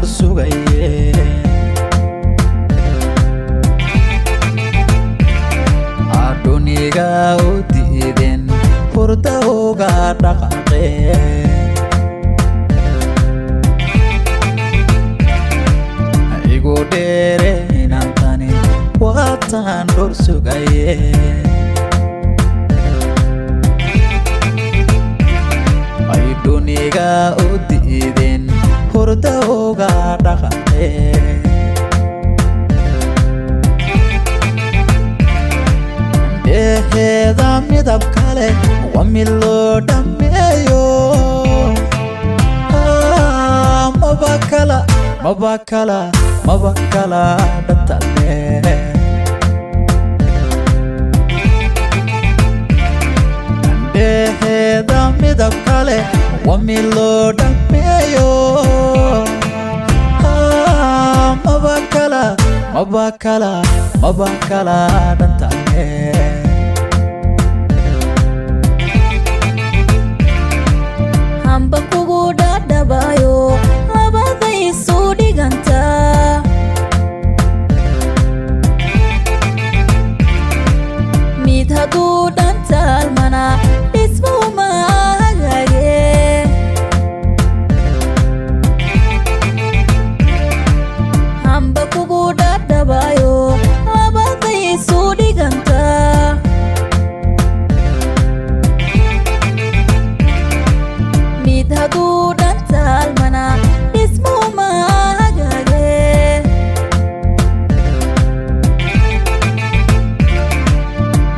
sugaye aduniga u diiden hurda uga dhaqaaqeen igu dheere inaan tani waataan dhur sugaye aduniga u diiden hurda uga dhaqaaqeen heeda midab kale waa mid loo dhameeyo maba kala dhatale heeda midab kale waa mid loo dhameeyo maba kala dhatale hamba kugu dhadhabayo labaday isu dhiganta mid hadduu dhantaalmana dhismuma hagaage hamba kugu dhadhabayo labaday isu dhiganta haduu dhantaalmana dhismuma hagaage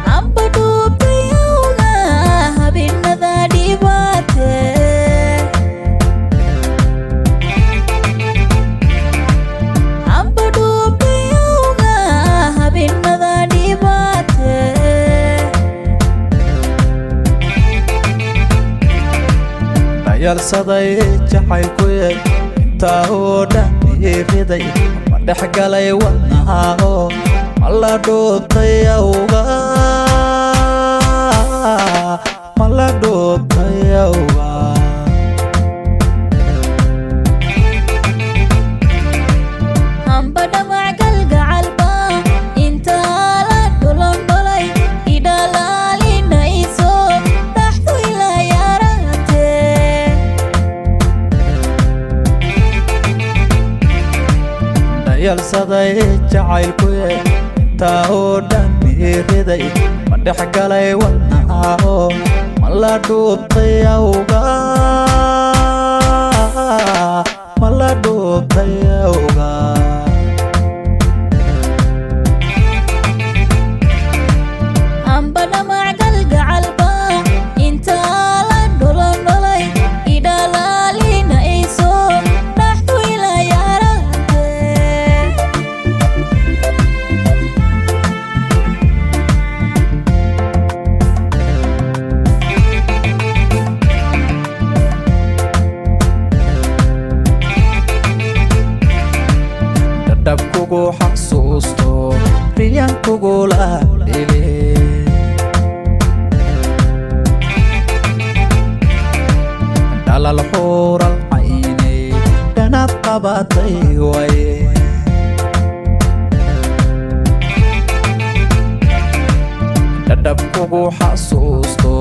hamba dhuubtayawga habinada dhibaate hamba dhuubtayawga habinada dhibaate yalsaday jacaylkuye intaa oo dhan iiriday ma dhex galay wadnaha oo ma la dhuubtay awga hamba dhamac galgacalba intaa la dholondholay idhalaalinayso dhaxdu ilaa yaarate yalsaday jacaylkuye intaa oo dhan iiriday ma dhex galay wadnaha oo ma la dhuubtay awga hamba dhamac galgacalba intaa la dholondholay idhalaalinayso dhaxdu ilaa yaarate dhab kugu xasuusto riyan kugula dhile dhalal xuural caynay dhanaad qabatay waye dhab kugu xasuusto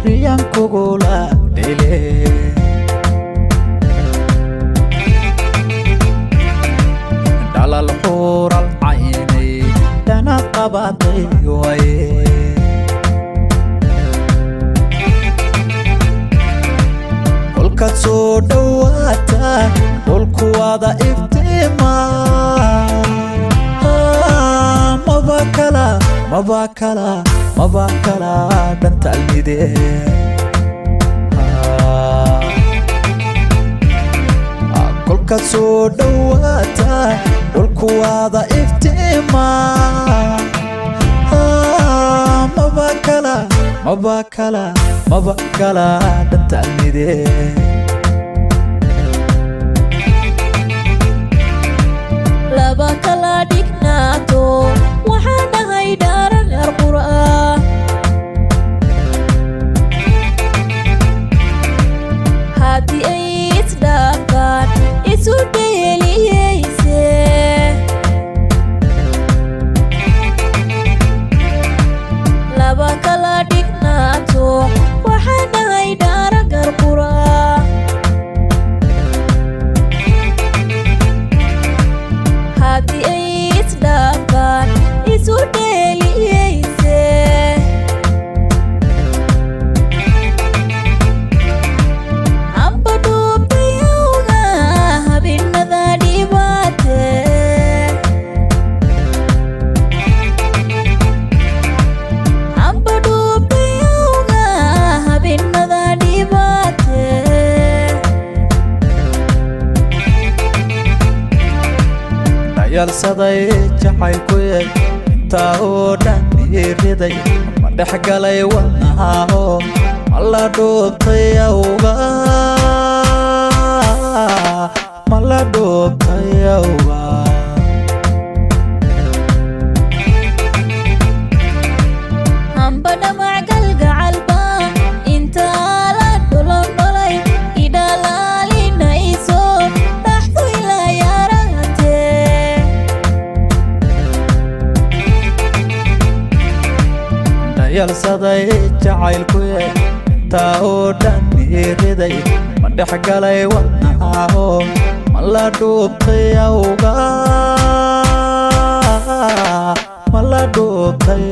riyan kugula dhile dhalal xuural caynay dhanaad qabatay waye kolkaad soo dhowaata dhulku wada iftiima maba kala dhantaalmide kolkaad soo dhowaata dhulku wada iftiima maba kala dhantaalmide laba kala dhignaato waxaa dhahay dhaaran qur'aan haddii ay isdhaafaan isu dheeli dheeliyeyse laba kala dhignaato waxaan nahay dhaara garbura haddii ay isdhaafaan isu dheeliyeyse amba dhuubtayowga habinada dhibaate amba dhuubtayowga habinada dhibaate dhayalsaday jacaylkuye intaa oo dhan iriday ma dhex galay wadnaha oo ma la dhuubtay awga ma la dhuubtay awga amba dhamac galgacalba intaa la dholondholay idhalaalinayso dhaxdu ilaa yaarate dhayalsaday jacaylkuye intaa oo dhan iriday ma dhex galay wadnaha oo ma la dhuubtay awga ma la dhuubtay